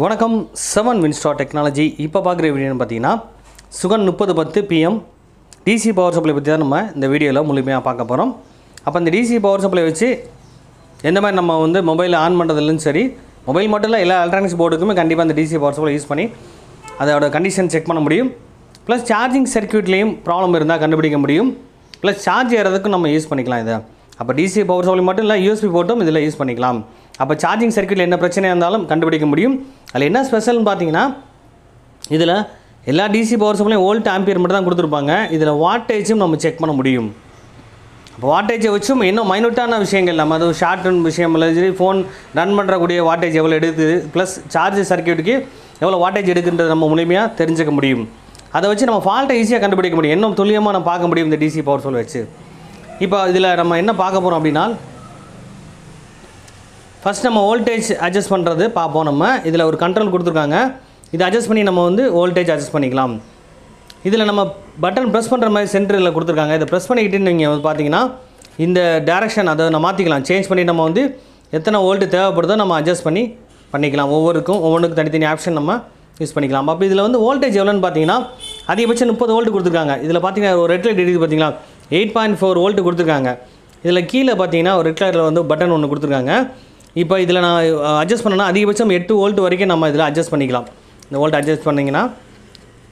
வணக்கம் 7 Winstar technology. இப்போ பார்க்குற வீடியோன்னு பார்த்தீங்கன்னா சுகன் 3010 PM டிசி பவர் சப்ளை பற்றி தான் நம்ம இந்த வீடியோவில் முழுமையாக பார்க்க போகிறோம். அப்போ இந்த டிசி பவர் சப்ளை வச்சு எந்த மாதிரி நம்ம வந்து மொபைல் ஆன் பண்ணுறதுலையும் சரி, மொபைல் மட்டும் இல்லை, எல்லா எலக்ட்ரானிக்ஸ் போர்டுக்குமே கண்டிப்பாக இந்த டிசி பவர் சப்ளை யூஸ் பண்ணி அதோட கண்டிஷன் செக் பண்ண முடியும். ப்ளஸ் சார்ஜிங் சர்க்யூட்லேயும் ப்ராப்ளம் இருந்தால் கண்டுபிடிக்க முடியும். ப்ளஸ் சார்ஜ் ஏறதுக்கும் நம்ம யூஸ் பண்ணிக்கலாம் இதை. அப்போ டிசி பவர் சப்ளை மட்டும் இல்லை, யூஎஸ்பி போட்டும் இதில் யூஸ் பண்ணிக்கலாம். அப்போ சார்ஜிங் சர்க்யூட்டில் என்ன பிரச்சனையாக இருந்தாலும் கண்டுபிடிக்க முடியும். அதில் என்ன ஸ்பெஷல்னு பார்த்தீங்கன்னா, இதில் எல்லா டிசி பவர் சப்ளையும் வோல்ட் ஆம்பியர் மட்டும் தான் கொடுத்துருப்பாங்க. இதில் வாட்டேஜும் நம்ம செக் பண்ண முடியும். அப்போ வாட்டேஜை வச்சும் இன்னும் மைனூட்டான விஷயங்கள், நம்ம அது ஷார்ட் விஷயம் இல்லை, சரி ஃபோன் ரன் பண்ணுறக்கூடிய வாட்டேஜ் எவ்வளோ எடுக்குது, ப்ளஸ் சார்ஜ் சர்க்யூட்டுக்கு எவ்வளோ வாட்டேஜ் எடுக்குன்றது நம்ம முழுமையாக தெரிஞ்சுக்க முடியும். அதை வச்சு நம்ம ஃபால்ட்டை ஈஸியாக கண்டுபிடிக்க முடியும். இன்னும் துல்லியமாக நம்ம பார்க்க முடியும் இந்த டிசி பவர் சப்ளை வச்சு. இப்போ இதில் நம்ம என்ன பார்க்க போகிறோம் அப்படின்னா, ஃபஸ்ட் நம்ம வோல்டேஜ் அட்ஜஸ்ட் பண்ணுறது பார்ப்போம். நம்ம இதில் ஒரு கண்ட்ரோல் கொடுத்துருக்காங்க. இதை அட்ஜஸ்ட் பண்ணி நம்ம வந்து வோல்டேஜ் அட்ஜஸ்ட் பண்ணிக்கலாம். இதில் நம்ம பட்டன் ப்ரெஸ் பண்ணுற மாதிரி சென்டரில் கொடுத்துருக்காங்க. இதை ப்ரெஸ் பண்ணிக்கிட்டு நீங்கள் பார்த்தீங்கன்னா இந்த டேரெக்ஷன் அதை நம்ம மாற்றிக்கலாம். சேஞ்ச் பண்ணி நம்ம வந்து எத்தனை வோல்ட்டு தேவைப்படுதோ நம்ம அட்ஜஸ்ட் பண்ணிக்கலாம். ஒவ்வொன்றுக்கும் தனித்தனி ஆப்ஷன் நம்ம யூஸ் பண்ணிக்கலாம். அப்போ இதில் வந்து வோல்டேஜ் எவ்வளோன்னு பார்த்தீங்கன்னா அதிகபட்சம் 30 வோல்ட் கொடுத்துருக்காங்க. இதில் பார்த்தீங்கன்னா ஒரு ரெட் லைட் எரியுது பார்த்தீங்களா, 8.4 வோல்ட் கொடுத்துருக்காங்க. இதில் கீழே பார்த்தீங்கன்னா ஒரு ரெட் லைட்டில் வந்து பட்டன் ஒன்று கொடுத்துருக்காங்க. இப்போ இதில் நான் அட்ஜஸ்ட் பண்ணேன்னா அதிகபட்சம் 8 வோல்ட் வரைக்கும் நம்ம இதில் அட்ஜஸ்ட் பண்ணிக்கலாம். இந்த வோல்ட் அட்ஜஸ்ட் பண்ணிங்கன்னா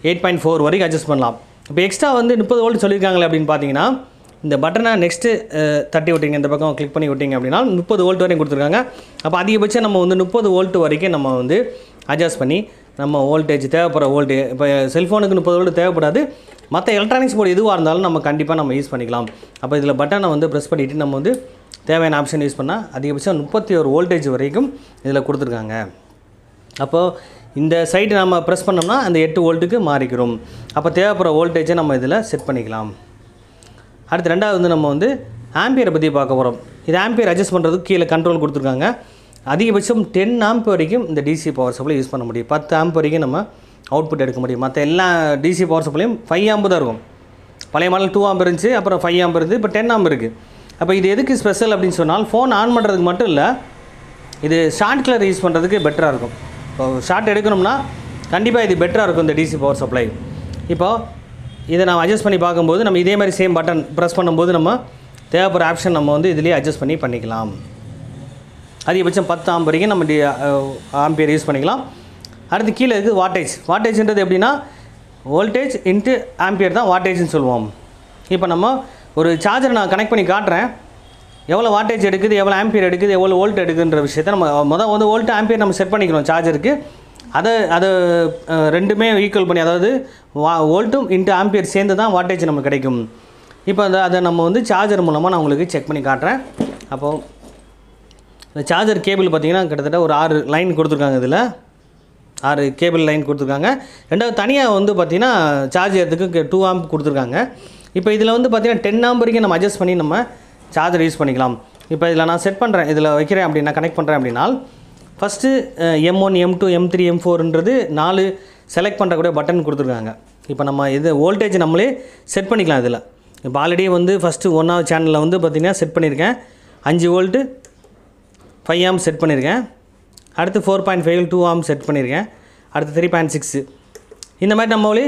8.4 வரைக்கும் அட்ஜஸ்ட் பண்ணலாம். இப்போ எக்ஸ்ட்ரா வந்து 30 வோல்ட் சொல்லியிருக்காங்களே அப்படின்னு பார்த்தீங்கன்னா, இந்த பட்டனை நெக்ஸ்ட்டு தட்டி விட்டிங்க, இந்த பக்கம் கிளிக் பண்ணி விட்டிங்க அப்படின்னா 30 வோல்ட் வரைக்கும் கொடுத்துருக்காங்க. அப்போ அதிகபட்சம் நம்ம வந்து 30 வோல்ட் வரைக்கும் நம்ம வந்து அட்ஜஸ்ட் பண்ணி நம்ம வோல்டேஜ் தேவைப்படுற வோல்ட்டு, இப்போ செல்ஃபோனுக்கு 30 வோல்ட் தேவைப்படாது, மற்ற எலக்ட்ரானிக்ஸ் போர்டு எதுவாக இருந்தாலும் நம்ம கண்டிப்பாக நம்ம யூஸ் பண்ணிக்கலாம். அப்போ இதில் பட்டனை வந்து ப்ரெஸ் பண்ணிவிட்டு நம்ம வந்து தேவையான ஆப்ஷன் யூஸ் பண்ணால் அதிகபட்சம் 31 வோல்டேஜ் வரைக்கும் இதில் கொடுத்துருக்காங்க. அப்போது இந்த சைடு நம்ம ப்ரெஸ் பண்ணோம்னா அந்த 8 வோல்ட்டுக்கு மாறிக்கிறோம். அப்போ தேவைப்படுற வோல்டேஜை நம்ம இதில் செட் பண்ணிக்கலாம். அடுத்து ரெண்டாவது வந்து நம்ம வந்து ஆம்பியரை பற்றி பார்க்க போகிறோம். இது ஆம்பியர் அட்ஜஸ்ட் பண்ணுறதுக்கு கீழே கண்ட்ரோல் கொடுத்துருக்காங்க. அதிகபட்சம் 10 ஆம்ப் வரைக்கும் இந்த டிசி பவர் சப்ளை யூஸ் பண்ண முடியும். 10 ஆம்ப் வரைக்கும் நம்ம அவுட்புட் எடுக்க முடியும். மற்ற எல்லா டிசி பவர் சப்ளையும் 5 ஆம்ப் தான் இருக்கும். பழைய மாடல் 2 ஆம்ப் இருந்துச்சு, அப்புறம் 5 ஆம்ப் இருக்குது, இப்போ 10 ஆம்ப் இருக்குது. அப்போ இது எதுக்கு ஸ்பெஷல் அப்படின்னு சொன்னால், ஃபோன் ஆன் பண்ணுறதுக்கு மட்டும் இல்லை, இது ஷார்ட் கலர் யூஸ் பண்ணுறதுக்கு பெட்டராக இருக்கும். இப்போ ஷார்ட் எடுக்கணும்னா கண்டிப்பாக இது பெட்டராக இருக்கும் இந்த டிசி பவர் சப்ளை. இப்போது இதை நம்ம அட்ஜஸ்ட் பண்ணி பார்க்கும்போது நம்ம இதே மாதிரி சேம் பட்டன் ப்ரெஸ் பண்ணும்போது நம்ம தேவைப்படுற ஆப்ஷன் நம்ம வந்து இதிலேயே அட்ஜஸ்ட் பண்ணிக்கலாம். அதிகபட்சம் 10 ஆம்ப் வரைக்கும் நம்ம ஆம்பியர் யூஸ் பண்ணிக்கலாம். அடுத்து கீழே இருக்குது வாட்டேஜ்ன்றது எப்படின்னா, வோல்டேஜ் இன்ட்டு ஆம்பியர் தான் வாட்டேஜ்னு சொல்லுவோம். இப்போ நம்ம ஒரு சார்ஜரை நான் கனெக்ட் பண்ணி காட்டுறேன், எவ்வளோ வாட்டேஜ் எடுக்குது, எவ்வளோ ஆம்பியர் எடுக்குது, எவ்வளோ வோல்ட் எடுக்குன்ற விஷயத்தை நம்ம வந்து வோல்ட் ஆம்பியர் நம்ம செட் பண்ணிக்கிறோம் சார்ஜருக்கு. அதை ரெண்டுமே ஈக்குவல் பண்ணி, அதாவது வோல்ட்டும் இன்ட்டு ஆம்பியர் சேர்ந்து தான் வாட்டேஜ் நமக்கு கிடைக்கும். இப்போ அதை நம்ம வந்து சார்ஜர் மூலமாக நான் உங்களுக்கு செக் பண்ணி காட்டுறேன். அப்போது இந்த சார்ஜர் கேபிள் பார்த்திங்கன்னா கிட்டத்தட்ட ஒரு 6 லைன் கொடுத்துருக்காங்க. இதில் 6 கேபிள் லைன் கொடுத்துருக்காங்க. ரெண்டாவது தனியாக வந்து பார்த்திங்கன்னா சார்ஜ் ஏறதுக்கு 2 ஆம்ப் கொடுத்துருக்காங்க. இப்போ இதில் வந்து பார்த்திங்கன்னா 10 ஆம்ப் வரைக்கும் நம்ம அட்ஜஸ்ட் பண்ணி நம்ம சார்ஜர் யூஸ் பண்ணிக்கலாம். இப்போ இதில் நான் செட் பண்ணுறேன், இதில் வைக்கிறேன் அப்படின்னா, கனெக்ட் பண்ணுறேன் அப்படின்னா, ஃபஸ்ட்டு M1 M2 M3 M4ன்றது 4 செலக்ட் பண்ணுறக்கூடிய பட்டன் கொடுத்துருக்காங்க. இப்போ நம்ம இது வோல்டேஜ் நம்மளே செட் பண்ணிக்கலாம். இதில் இப்போ ஆல்ரெடி வந்து ஃபஸ்ட்டு 1வது சேனலில் வந்து பார்த்திங்கன்னா செட் பண்ணியிருக்கேன் 5 வோல்ட்டு 5 ஆம்ப் செட் பண்ணியிருக்கேன். அடுத்து 4.5 2 ஆம்ப் செட் பண்ணியிருக்கேன். அடுத்து 3.6. இந்த மாதிரி நம்மளே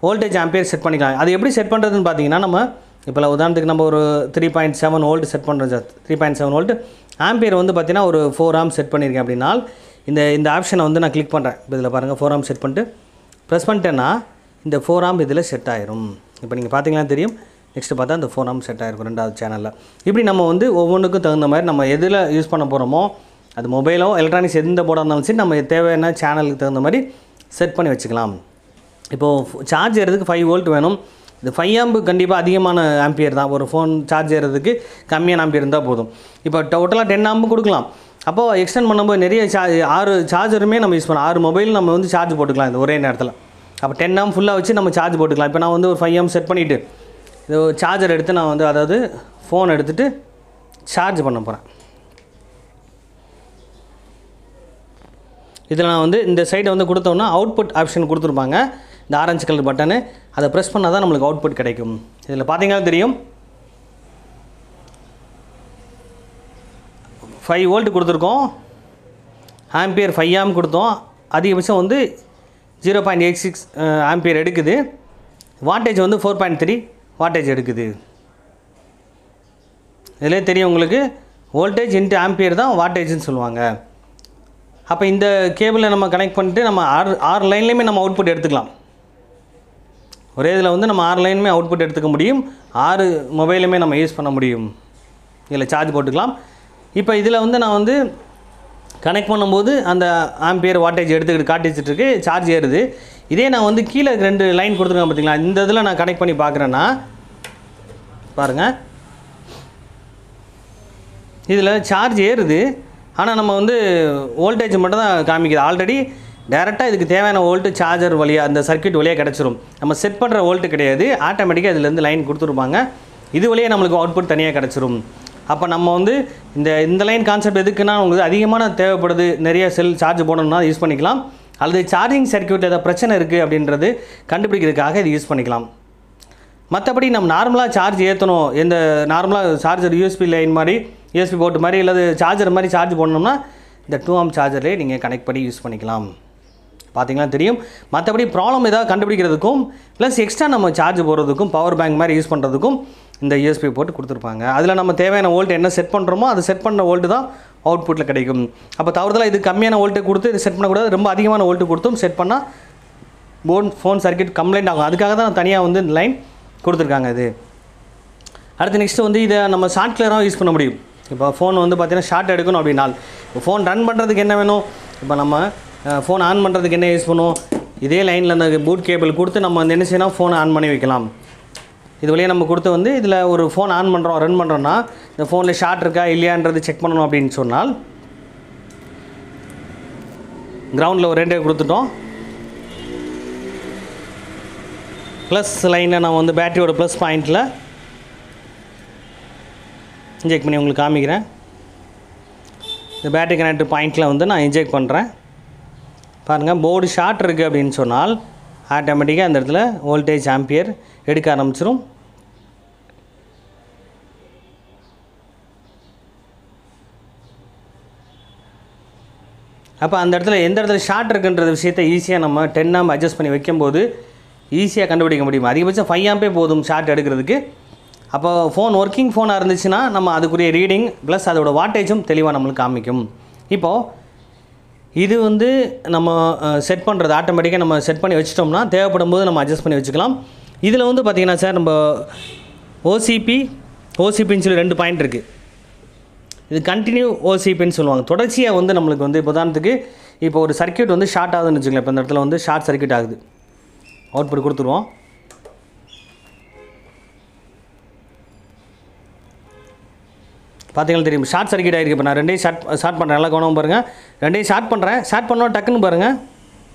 வோல்டேஜ் ஆம்பியர் செட் பண்ணிக்கலாம். அது எப்படி செட் பண்ணுறதுன்னு பார்த்தீங்கன்னா, நம்ம இப்போ உதாரணத்துக்கு நம்ம ஒரு 3.7 வோல்ட் செட் பண்ணுறோம் சார். 3.7 வோல்ட் ஆம்பியர் வந்து பார்த்திங்கன்னா ஒரு 4 ஆம்ப் செட் பண்ணியிருக்கேன் அப்படின்னா, இந்த ஆப்ஷனை வந்து நான் கிளிக் பண்ணுறேன். இப்போ இதில் பாருங்கள் 4 ஆம்ப் செட் பண்ணிட்டு ப்ரெஸ் பண்ணிட்டேன்னா இந்த 4 ஆம்ப் இதில் செட் ஆயிரும். இப்போ நீங்கள் பார்த்தீங்கன்னா தெரியும். நெக்ஸ்ட்டு பார்த்தா இந்த 4 ஆம்ப் செட் ஆகிருக்கும் 2வது சேனலில். இப்படி நம்ம வந்து ஒவ்வொன்றுக்கும் தகுந்த மாதிரி நம்ம எதில் யூஸ் பண்ண போகிறோமோ, அது மொபைலோ எலக்ட்ரானிக்ஸ் எந்த போர்டாக இருந்தாலும் சரி, நம்ம தேவையான சேனலுக்கு தகுந்த மாதிரி செட் பண்ணி வச்சுக்கலாம். இப்போது சார்ஜ் ஏறதுக்கு 5 வோல்ட் வேணும். இது 5 ஆம்பு கண்டிப்பாக அதிகமான ஆம்பியர் தான். ஒரு ஃபோன் சார்ஜ் ஏறதுக்கு கம்மியான ஆம்பியர் இருந்தால் போதும். இப்போ டோட்டலாக 10 ஆம்பு கொடுக்கலாம். அப்போது எக்ஸ்டெண்ட் பண்ணும்போது நிறைய 6 சார்ஜருமே நம்ம யூஸ் பண்ணலாம். 6 மொபைல் நம்ம வந்து சார்ஜ் போட்டுக்கலாம் இந்த ஒரே நேரத்தில். அப்போ 10 ஆம்ப் ஃபுல்லாக வச்சு நம்ம சார்ஜ் போட்டுக்கலாம். இப்போ நான் வந்து ஒரு 5 ஆம்ப் செட் பண்ணிவிட்டு இது சார்ஜர் எடுத்து நான் வந்து, அதாவது ஃபோன் எடுத்துகிட்டு சார்ஜ் பண்ண போகிறேன். இதில் நான் வந்து இந்த சைடை வந்து கொடுத்தோன்னா அவுட்புட் ஆப்ஷன் கொடுத்துருப்பாங்க. இந்த ஆரஞ்சு கலர் பட்டனு, அதை ப்ரெஸ் பண்ணால் தான் நம்மளுக்கு அவுட்புட் கிடைக்கும். இதில் பார்த்தீங்கன்னா தெரியும் 5 வோல்ட் கொடுத்துருக்கோம். ஆம்பியர் 5 ஆம் கொடுத்தோம், அதிகபட்சம் வந்து 0.86 ஆம்பியர் எடுக்குது. வாட்டேஜ் வந்து 4.3 வாட்டேஜ் எடுக்குது. இதிலே தெரியும் உங்களுக்கு, வோல்டேஜ் இன்ட்டு ஆம்பியர் தான் வாட்டேஜ்னு சொல்லுவாங்க. அப்போ இந்த கேபிளை நம்ம கனெக்ட் பண்ணிட்டு நம்ம ஆறு லைன்லேயுமே நம்ம அவுட்புட் எடுத்துக்கலாம். ஒரே இதில் வந்து நம்ம 6 லைனுமே அவுட்புட் எடுத்துக்க முடியும், 6 மொபைலுமே நம்ம யூஸ் பண்ண முடியும். இதில் சார்ஜ் போட்டுக்கலாம். இப்போ இதில் வந்து நான் வந்து கனெக்ட் பண்ணும்போது அந்த ஆம்பியர் வாட்டேஜ் எடுத்துக்கிட்டு காட்டிச்சிட்ருக்கு, சார்ஜ் ஏறுது. இதே நான் வந்து கீழே 2 லைன் கொடுத்துருக்கேன் பார்த்தீங்களா, இந்த இதில் நான் கனெக்ட் பண்ணி பார்க்குறேன்னா பாருங்கள், இதில் சார்ஜ் ஏறுது. ஆனால் நம்ம வந்து வோல்டேஜ் மட்டும் தான் காமிக்குது. ஆல்ரெடி டேரெக்டாக இதுக்கு தேவையான வோல்ட்டு சார்ஜர் வழியாக அந்த சர்க்யூட் வழியாக கிடச்சிரும். நம்ம செட் பண்ணுற வோல்ட்டு கிடையாது, ஆட்டோமேட்டிக்காக இதுலேருந்து லைன் கொடுத்துருப்பாங்க. இது வழியாக நம்மளுக்கு அவுட்புட் தனியாக கிடச்சிரும். அப்போ நம்ம வந்து இந்த லைன் கான்செப்ட் எதுக்குன்னா, உங்களுக்கு அதிகமான தேவைப்படுது, நிறைய செல் சார்ஜ் போடணும்னா யூஸ் பண்ணிக்கலாம். அல்லது சார்ஜிங் சர்க்யூட் ஏதாவது பிரச்சனை இருக்குது அப்படின்றது கண்டுபிடிக்கிறதுக்காக இது யூஸ் பண்ணிக்கலாம். மற்றபடி நம்ம நார்மலாக சார்ஜ் ஏற்றணும், எந்த நார்மலாக சார்ஜர் யூஎஸ்பி லைன் மாதிரி, யூஎஸ்பி போர்ட் மாதிரி, இல்லை சார்ஜர் மாதிரி சார்ஜ் போடணும்னா இந்த 2 ஆம் சார்ஜர்லேயே நீங்கள் கனெக்ட் பண்ணி யூஸ் பண்ணிக்கலாம். பார்த்தீங்கன்னா தெரியும். மற்றபடி ப்ராப்ளம் ஏதாவது கண்டுபிடிக்கிறதுக்கும் ப்ளஸ் எக்ஸ்ட்ரா நம்ம சார்ஜ் போடுறதுக்கும் பவர் பேங்க் மாதிரி யூஸ் பண்ணுறதுக்கும் இந்த யூஎஸ்பி போட்டு கொடுத்துருப்பாங்க. அதில் நம்ம தேவையான வோல்ட் என்ன செட் பண்ணுறோமோ அது செட் பண்ண வோல்ட்டு தான் அவுட்புட்டில் கிடைக்கும். அப்போ தவறுதலாக இது கம்மியான வோல்ட்டு கொடுத்து இது செட் பண்ணக்கூடாது, ரொம்ப அதிகமான வோல்ட்டு கொடுத்தும் செட் பண்ணால் ஃபோன் சர்க்யூட் கம்ப்ளைண்ட் ஆகும். அதுக்காக தான் தனியாக வந்து இந்த லைன் கொடுத்துருக்காங்க. இது அடுத்து நெக்ஸ்ட்டு வந்து இதை நம்ம ஷார்ட் கிளியராக யூஸ் பண்ண முடியும். இப்போ ஃபோன் வந்து பார்த்திங்கன்னா ஷார்ட் எடுக்கணும் அப்படின்னால், இப்போ ஃபோன் ரன் பண்ணுறதுக்கு என்ன வேணும், இப்போ நம்ம ஃபோன் ஆன் பண்ணுறதுக்கு என்ன யூஸ் பண்ணுவோம், இதே லைனில் அந்த பூட் கேபிள் கொடுத்து நம்ம வந்து என்ன செய்யணும், ஃபோனை ஆன் பண்ணி வைக்கலாம். இது வழியாக நம்ம கொடுத்து வந்து இதில் ஒரு ஃபோன் ஆன் பண்ணுறோம், ரன் பண்ணுறோன்னா இந்த ஃபோனில் ஷார்ட் இருக்கா இல்லையான்றது செக் பண்ணணும். அப்படின்னு சொன்னால் கிரவுண்டில் ஒரு 2 கொடுத்துட்டோம். ப்ளஸ் லைனில் நான் வந்து பேட்டரியோட ப்ளஸ் பாயிண்டில் இன்ஜெக்ட் பண்ணி உங்களுக்கு காமிக்கிறேன். இந்த பேட்டரி கனெக்டர் பாயிண்டில் வந்து நான் இன்ஜெக்ட் பண்ணுறேன். பாருங்கள், போர்டு ஷார்ட் இருக்குது அப்படின்னு சொன்னால் ஆட்டோமேட்டிக்காக அந்த இடத்துல வோல்டேஜ் ஆம்பியர் எடுக்க ஆரம்பிச்சிடும். அப்போ அந்த இடத்துல எந்த இடத்துல ஷார்ட் இருக்குன்ற விஷயத்தை ஈஸியாக நம்ம 10 ஆம்ப் அட்ஜஸ்ட் பண்ணி வைக்கும்போது ஈஸியாக கண்டுபிடிக்க முடியும். அதிகபட்சம் 5 ஆம்பே போதும் ஷார்ட் எடுக்கிறதுக்கு. அப்போ ஃபோன் ஒர்க்கிங் ஃபோனாக இருந்துச்சுன்னா நம்ம அதுக்குரிய ரீடிங் ப்ளஸ் அதோட வாட்டேஜும் தெளிவாக நம்மளுக்கு காமிக்கும். இப்போது இது வந்து நம்ம செட் பண்ணுறது ஆட்டோமேட்டிக்காக நம்ம செட் பண்ணி வச்சிட்டோம்னா தேவைப்படும் போது நம்ம அட்ஜஸ்ட் பண்ணி வச்சுக்கலாம். இதில் வந்து பார்த்திங்கன்னா சார், நம்ம ஓசிபின்னு சொல்லி 2 பாயிண்ட் இருக்குது. இது கண்டினியூ ஓசிபின்னு சொல்லுவாங்க. தொடர்ச்சியாக வந்து நம்மளுக்கு வந்து உதாரணத்துக்கு இப்போ ஒரு சர்க்யூட் வந்து ஷார்ட் ஆகுதுன்னு வச்சுக்கலாம். இப்போ இந்த இடத்துல வந்து ஷார்ட் சர்க்யூட் ஆகுது, அவுட்புட் கொடுத்துருவோம். பார்த்தீங்கன்னா தெரியும், ஷார்ட் சர்க்யூட் ஆகிருக்கு. இப்போ நான் 2 ஷார்ட் பண்ணுறேன், நல்லா கவனம் பாருங்கள். 2 ஷார்ட் பண்ணுறேன், ஷார்ட் பண்ணோம் டக்குன்னு பாருங்கள்,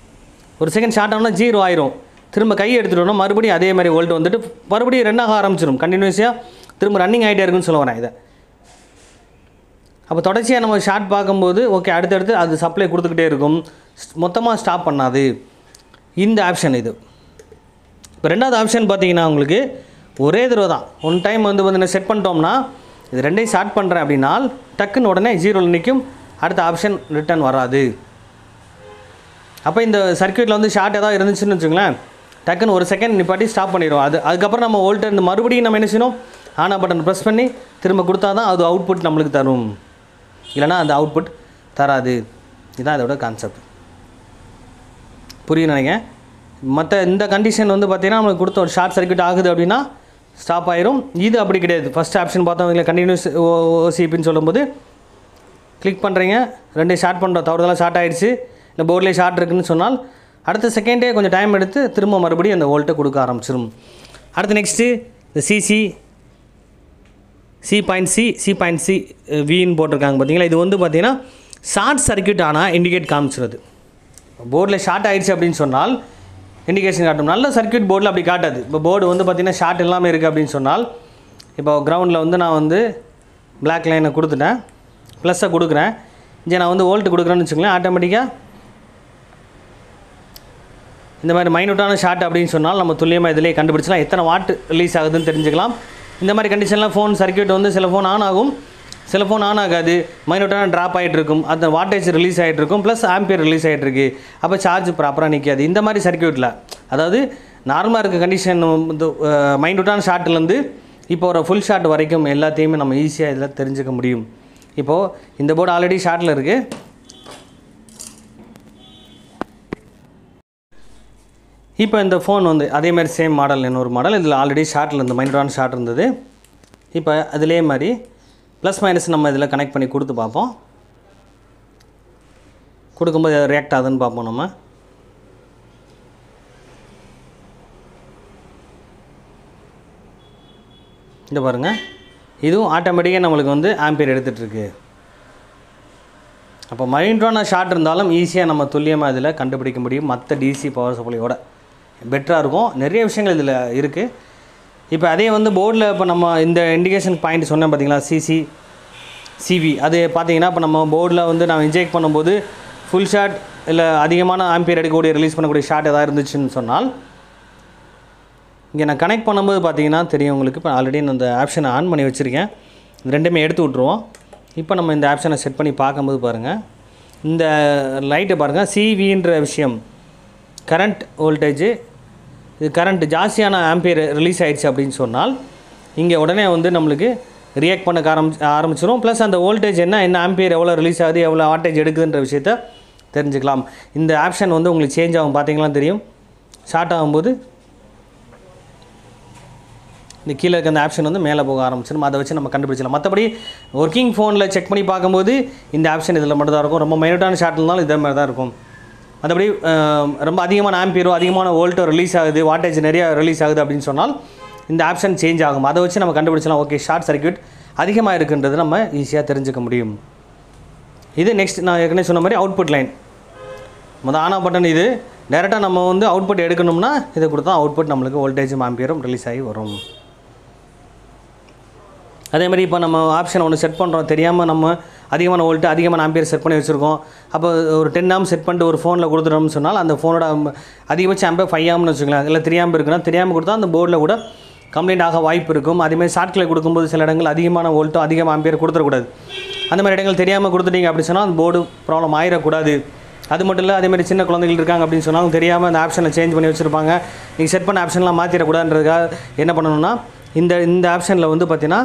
ஒரு செகண்ட் ஷார்ட் ஆனால் 0 ஆயிரும். திரும்ப கை எடுத்துகிட்டோம்னா மறுபடியும் அதே மாதிரி வோல்ட் வந்துட்டு மறுபடியும் ரன் ஆக ஆரம்பிச்சிடும். கண்டினியூஸாக திரும்ப ரன்னிங் ஆகிட்டே இருக்குன்னு சொல்ல வரேன் இதை. அப்போ தொடர்ச்சியாக நம்ம ஷார்ட் பார்க்கும்போது ஓகே, அடுத்தடுத்து அது சப்ளை கொடுத்துக்கிட்டே இருக்கும், மொத்தமாக ஸ்டாப் பண்ணாது. இந்த ஆப்ஷன் இது. இப்போ 2வது ஆப்ஷன் பார்த்தீங்கன்னா உங்களுக்கு ஒரே தடவை தான், ஒன் டைம் வந்து பார்த்தீங்கன்னா செட் பண்ணிட்டோம்னா இது 2 ஷார்ட் பண்ணுறேன் அப்படின்னா டக்குன்னு உடனே 0 நிற்கும், அடுத்த ஆப்ஷன் ரிட்டர்ன் வராது. அப்போ இந்த சர்க்யூட்டில் வந்து ஷார்ட் ஏதாவது இருந்துச்சுன்னு வச்சுங்களேன், டக்குன்னு ஒரு செகண்ட் நிப்பாட்டி ஸ்டாப் பண்ணிடும். அதுக்கப்புறம் நம்ம வோல்ட் மறுபடியும் நம்ம என்ன செய்யணும், ஆனா பட்டன் ப்ரெஸ் பண்ணி திரும்ப கொடுத்தா தான் அது அவுட்புட் நம்மளுக்கு தரும், இல்லைனா அந்த அவுட்புட் தராது. இதுதான் இதோட கான்செப்ட். புரியும் நினைக்கிறேன். மற்ற இந்த கண்டிஷன் வந்து பார்த்திங்கன்னா நம்மளுக்கு கொடுத்த ஒரு ஷார்ட் சர்க்யூட் ஆகுது அப்படின்னா ஸ்டாப் ஆயிரும். இது அப்படி கிடையாது. ஃபஸ்ட் ஆப்ஷன் பார்த்தவங்கள கண்டினியூஸ் ஓசிபின்னு சொல்லும்போது கிளிக் பண்ணுறீங்க, 2 ஷார்ட் பண்ணுறோம், தவறுதலாக ஷார்ட் ஆகிடுச்சு, இல்லை போர்ட்லேயே ஷார்ட் இருக்குதுன்னு சொன்னால் அடுத்த செகண்டே கொஞ்சம் டைம் எடுத்து திரும்ப மறுபடியும் அந்த வோல்ட்டை கொடுக்க ஆரம்பிச்சிடும். அடுத்து நெக்ஸ்ட்டு இந்த சி.சி வின்னு போட்டிருக்காங்க பார்த்தீங்களா. இது வந்து பார்த்திங்கன்னா ஷார்ட் சர்க்யூட் ஆனால் இண்டிகேட் காமிச்சிருது. போர்டில் ஷார்ட் ஆகிடுச்சு அப்படின்னு சொன்னால் இண்டிகேஷன் காட்டும். நல்ல சர்க்யூட் போர்டில் அப்படி காட்டாது. இப்போ போர்டு வந்து பார்த்திங்கன்னா ஷார்ட் இல்லாமல் இருக்குது அப்படின்னு சொன்னால், இப்போ கிரவுண்டில் வந்து நான் வந்து பிளாக் லைனை கொடுத்துட்டேன், ப்ளஸ்ஸை கொடுக்குறேன், இங்கே நான் வந்து வோல்ட்டு கொடுக்குறேன்னு வச்சுங்களேன், ஆட்டோமேட்டிக்காக இந்த மாதிரி மைனூட்டான ஷார்ட் அப்படின்னு சொன்னால் நம்ம துல்லியமாக இதிலே கண்டுபிடிச்சலாம், எத்தனை வாட் ரிலீஸ் ஆகுதுன்னு தெரிஞ்சுக்கலாம். இந்த மாதிரி கண்டிஷன்லாம் ஃபோன் சர்க்யூட் வந்து சில ஃபோன் ஆன் ஆகும், சில ஃபோன் ஆன் ஆகாது, மைனூட்டான ட்ராப் ஆகிட்டு இருக்கும், அந்த வாட்டேஜ் ரிலீஸ் ஆகிட்டு இருக்கும், ப்ளஸ் ஆம்பியர் ரிலீஸ் ஆகிட்டு இருக்கு. அப்போ சார்ஜ் ப்ராப்பராக நிற்காது. இந்த மாதிரி சர்க்யூட்டில் அதாவது நார்மலாக இருக்க கண்டிஷன் வந்து மைனூட்டான ஷார்ட்லேருந்து இப்போ ஒரு ஃபுல் ஷார்ட் வரைக்கும் எல்லாத்தையுமே நம்ம ஈஸியாக இதில் தெரிஞ்சுக்க முடியும். இப்போது இந்த போர்டு ஆல்ரெடி ஷார்ட்டில் இருக்குது. இப்போ இந்த ஃபோன் வந்து அதேமாதிரி சேம் மாடல், இன்னொரு மாடல். இதில் ஆல்ரெடி ஷார்ட்டில் இருந்து மைனூட்டான ஷார்ட் இருந்தது. இப்போ அதிலே மாதிரி ப்ளஸ் மைனஸ் நம்ம இதில் கனெக்ட் பண்ணி கொடுத்து பார்ப்போம். கொடுக்கும்போது ரியாக்ட் ஆகுதுன்னு பார்ப்போம். நம்ம இந்த பாருங்கள், இதுவும் ஆட்டோமேட்டிக்காக நம்மளுக்கு வந்து ஆம்பியர் எடுத்துகிட்ருக்கு. அப்போ மைனூட்டான ஷார்ட் இருந்தாலும் ஈஸியாக நம்ம துல்லியமாக இதில் கண்டுபிடிக்க முடியும். மற்ற டிசி பவர் சப்ளையோட பெட்டராக இருக்கும். நிறைய விஷயங்கள் இதில் இருக்குது. இப்போ அதே வந்து போர்டில் இப்போ நம்ம இந்த இண்டிகேஷன் பாயிண்ட் சொன்னேன் பார்த்தீங்களா, சிவி, அது பார்த்தீங்கன்னா இப்போ நம்ம போர்டில் வந்து நான் இன்ஜெக்ட் பண்ணும்போது ஃபுல் ஷாட் இல்லை அதிகமான ஆம்பியர் எடுக்கக்கூடிய ரிலீஸ் பண்ணக்கூடிய ஷாட் எதாவது இருந்துச்சுன்னு சொன்னால், இங்கே நான் கனெக்ட் பண்ணும்போது பார்த்தீங்கன்னா தெரியும் உங்களுக்கு. இப்போ ஆல்ரெடி நான் இந்த ஆப்ஷனை ஆன் பண்ணி வச்சுருக்கேன். இது ரெண்டுமே எடுத்து விட்ருவோம். இப்போ நம்ம இந்த ஆப்ஷனை செட் பண்ணி பார்க்கும்போது பாருங்கள், இந்த லைட்டை பாருங்கள், சிவின்ற விஷயம் கரண்ட் வோல்டேஜ், இது கரண்ட் ஜாஸ்தியான ஆம்பியர் ரிலீஸ் ஆகிடுச்சு அப்படின்னு சொன்னால் இங்கே உடனே வந்து நம்மளுக்கு ரியாக்ட் பண்ண ஆரம்பிச்சிடும். ப்ளஸ் அந்த வோல்டேஜ் என்ன ஆம்பியர் எவ்வளோ ரிலீஸ் ஆகுது, எவ்வளோ வாட்டேஜ் எடுக்குதுன்ற விஷயத்த தெரிஞ்சுக்கலாம். இந்த ஆப்ஷன் வந்து உங்களுக்கு சேஞ்ச் ஆகும், பார்த்தீங்கன்னா தெரியும். ஷார்ட் ஆகும்போது இந்த கீழே இருக்க அந்த ஆப்ஷன் வந்து மேலே போக ஆரம்பிச்சிடும். அதை வச்சு நம்ம கண்டுபிடிச்சலாம். மற்றபடி ஒர்க்கிங் ஃபோனில் செக் பண்ணி பார்க்கும்போது இந்த ஆப்ஷன் இதில் மட்டும் தான் இருக்கும். ரொம்ப மைனூட்டான ஷார்ட் இருந்தாலும் இதே மாதிரி தான் இருக்கும். மற்றபடி ரொம்ப அதிகமான ஆம்பியரோ அதிகமான வோல்ட்டோ ரிலீஸ் ஆகுது, வாட்டேஜ் நிறையா ரிலீஸ் ஆகுது அப்படின்னு சொன்னால் இந்த ஆப்ஷன் சேஞ்ச் ஆகும். அதை வச்சு நம்ம கண்டுபிடிச்சலாம். ஓகே, ஷார்ட் சர்க்யூட் அதிகமாக இருக்குன்றது நம்ம ஈஸியாக தெரிஞ்சுக்க முடியும். இது நெக்ஸ்ட் நான் ஏற்கனவே சொன்ன மாதிரி output line. On off button இது டேரெக்டாக நம்ம வந்து அவுட்புட் எடுக்கணும்னா இதை கொடுத்தா அவுட்புட் நம்மளுக்கு வோல்டேஜும் ஆம்பியரும் ரிலீஸ் ஆகி வரும். அதேமாதிரி இப்போ நம்ம ஆப்ஷன் ஒன்று செட் பண்ணுறோம், தெரியாமல் நம்ம அதிகமான வோல்ட்டு அதிகமான ஆம்பியர் செட் பண்ணி வச்சுருக்கோம். அப்போ ஒரு 10 ஆம் செட் பண்ணிட்டு ஒரு ஃபோனில் கொடுத்துட்டோம்னு சொன்னால் அந்த ஃபோனோட அதிகபட்ச ஆம்பியர் 5 ஆம்னு வச்சுக்கலாம். இல்லை தெரியாமல் இருக்குன்னா தெரியாமல் கொடுத்தா அந்த போர்டில் கூட கம்ப்ளைண்ட் ஆக வாய்ப்பு இருக்கும். அதேமாதிரி ஷார்ட்களை கொடுக்கும்போது சில இடங்கள் அதிகமான வோல்ட்டோ அதிகமாக ஆம்பியர் கொடுத்துடக்கூடாது. அந்த மாதிரி இடங்கள் தெரியாமல் கொடுத்துட்டீங்க அப்படி சொன்னால் அந்த போர்டு ப்ராப்ளம் ஆயிடக்கூடாது. அது மட்டும் இல்லை, அதேமாதிரி சின்ன குழந்தைகள் இருக்காங்க அப்படின்னு சொன்னாலும் தெரியாமல் அந்த ஆப்ஷனை சேஞ்ச் பண்ணி வச்சுருப்பாங்க. நீங்கள் செட் பண்ண ஆப்ஷன்லாம் மாற்றிடக்கூடாதுன்றதுக்காக என்ன பண்ணணும்னா இந்த ஆப்ஷனில் வந்து பார்த்தீங்கன்னா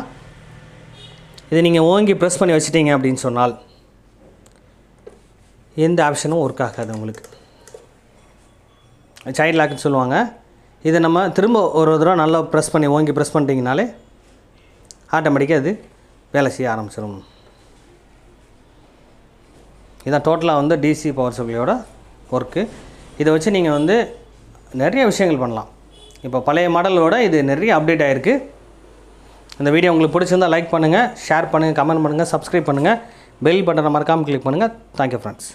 இதை நீங்கள் ஓங்கி ப்ரெஸ் பண்ணி வச்சிட்டிங்க அப்படின்னு சொன்னால் எந்த ஆப்ஷனும் ஒர்க் ஆகாது உங்களுக்கு. சைல்ட் லாக்னு சொல்லுவாங்க. இதை நம்ம திரும்ப ஒரு தடவை நல்லா ப்ரெஸ் பண்ணி ஓங்கி ப்ரெஸ் பண்ணிட்டீங்கனாலே ஆட்டோமேட்டிக்காக அது வேலை செய்ய ஆரம்பிச்சிடும். இதான் டோட்டலாக வந்து டிசி பவர் சப்ளையோட ஒர்க்கு. இதை வச்சு நீங்கள் வந்து நிறைய விஷயங்கள் பண்ணலாம். இப்போ பழைய மாடலோட இது நிறைய அப்டேட் ஆகிருக்கு. இந்த வீடியோ உங்களுக்கு பிடிச்சிருந்தால் லைக் பண்ணுங்கள், ஷேர் பண்ணுங்கள், கமெண்ட் பண்ணுங்கள், சப்ஸ்கிரைப் பண்ணுங்கள், பெல் பட்டனை மறக்காமல் கிளிக் பண்ணுங்கள். Thank you friends.